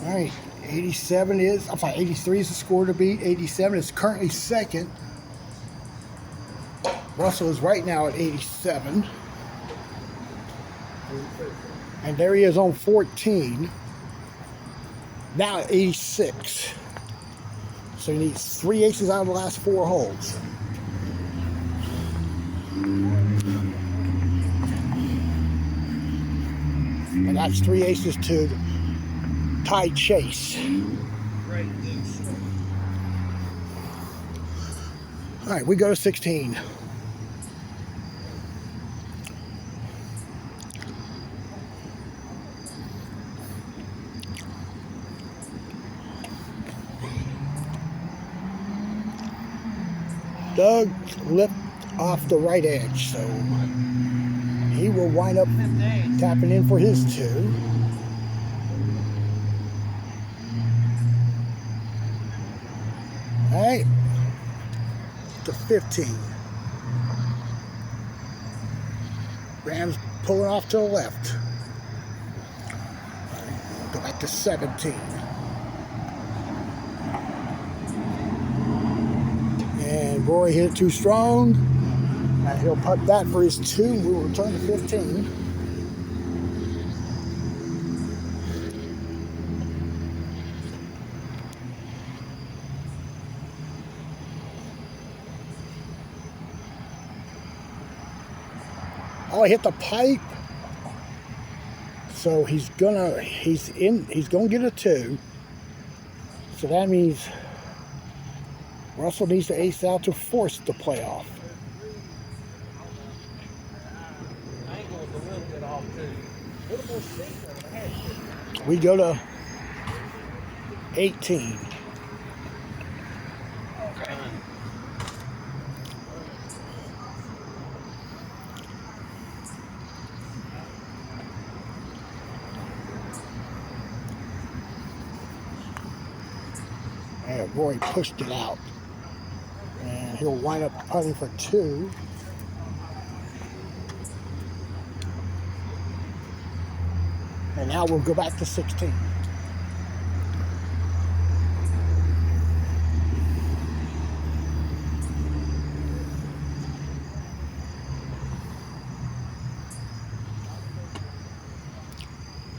All right, 87 is, I'm sorry, 83 is the score to beat. 87 is currently second. Russell is right now at 87. And there he is on 14. Now at 86. So he needs 3 aces out of the last 4 holes. And that's 3 aces to tie Chase. All right, we go to 16. Doug lipped off the right edge, so he will wind up tapping in for his 2. All right, to 15. Rams pulling off to the left. Go back to 17. And Rory hit it too strong. And he'll putt that for his 2. We will return to 15. Oh, he hit the pipe. So he's gonna get a 2. So that means Russell needs to ace out to force the playoff. We go to 18. And Roy pushed it out. And he'll wind up putting for 2. And now we'll go back to 16.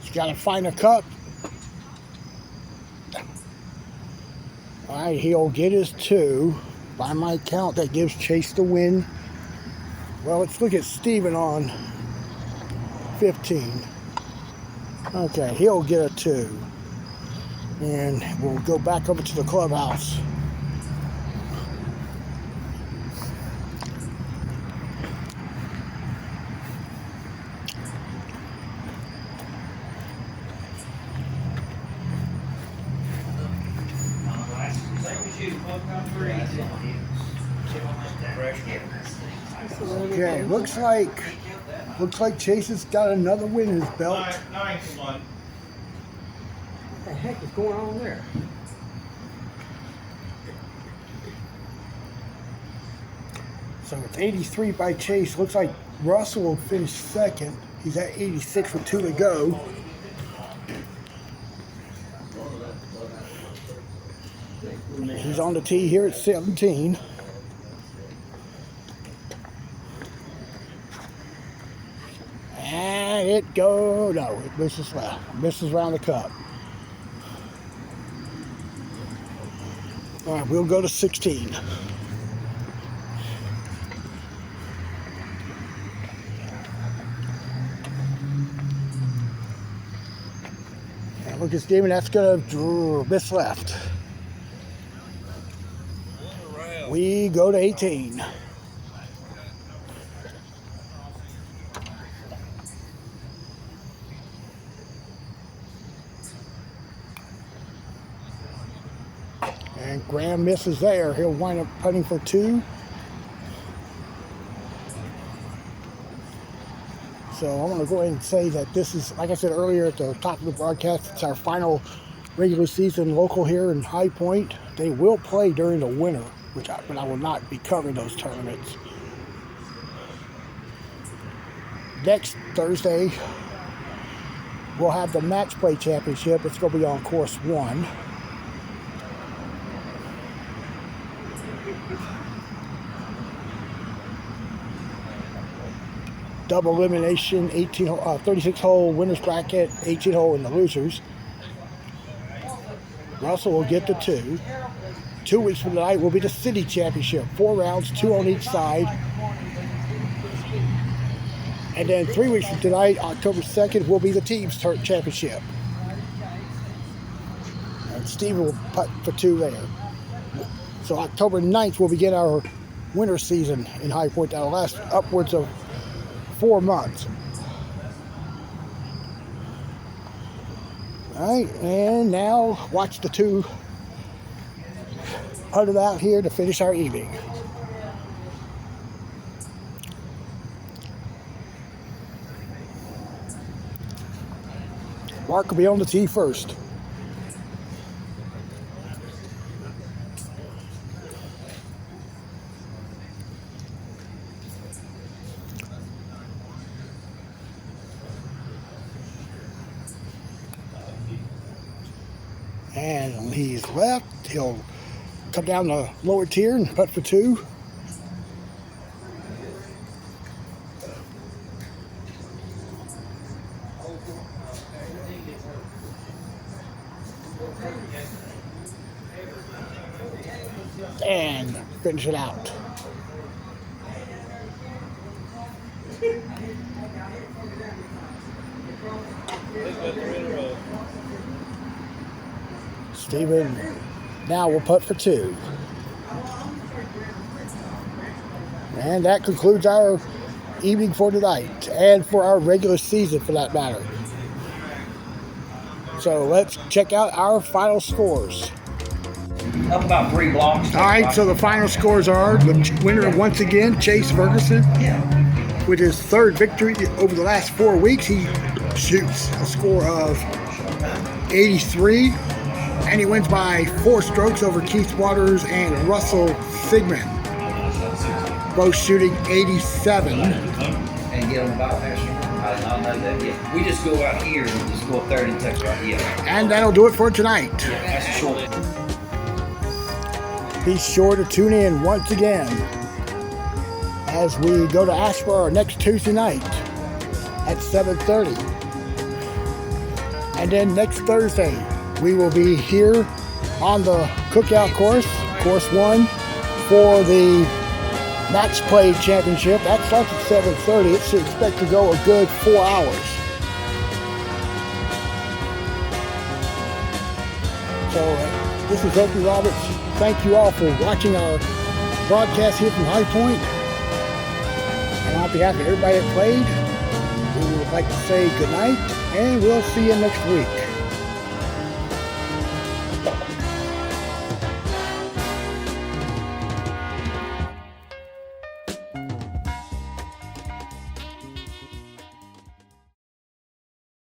He's got to find a cup. All right, he'll get his 2. By my count, that gives Chase the win. Well, let's look at Steven on 15. Okay, he'll get a 2. And we'll go back over to the clubhouse. Okay, looks like Chase has got another win in his belt. Nine, come on. What the heck is going on there? So it's 83 by Chase. Looks like Russell will finish second. He's at 86 with 2 to go. He's on the tee here at 17. And it misses around the cup. All right, we'll go to 16. And look at Steven, that's gonna miss left. We go to 18. And Graham misses there. He'll wind up putting for 2. So I want to go ahead and say that this is, like I said earlier at the top of the broadcast, it's our final regular season local here in High Point. They will play during the winter, but I will not be covering those tournaments. Next Thursday, we'll have the match play championship. It's going to be on course 1. Double elimination, 36-hole winners bracket, 18-hole in the losers. Russell will get the 2. 2 weeks from tonight will be the city championship. 4 rounds, 2 on each side. And then 3 weeks from tonight, October 2nd, will be the team's championship. And Steve will putt for 2 there. So October 9th, we'll begin our winter season in High Point. That'll last upwards of 4 months. All right, and now watch the 2 putt it out here to finish our evening. Mark will be on the tee first. And when he's left, he'll come down the lower tier and putt for 2. And finish it out. Steven now will putt for 2. And that concludes our evening for tonight, and for our regular season for that matter. So let's check out our final scores. Up about 3 blocks. All right, so the final scores are the winner once again, Chase Ferguson, with his 3rd victory over the last 4 weeks. He shoots a score of 83. And he wins by 4 strokes over Keith Waters and Russell Sigmund, both shooting 87. And get them about there. I'll know that. Yeah, we just go out here and just go up there and take right. Yeah. And that'll do it for tonight. Yeah, that's a short. Be sure to tune in once again as we go to Asheboro next Tuesday night at 7:30. And then next Thursday, we will be here on the cookout course 1, for the match play championship. That starts at 7:30. It should expect to go a good 4 hours. So this is Opie Roberts. Thank you all for watching our broadcast here from High Point. And on behalf of everybody that played, we would like to say good night, and we'll see you next week.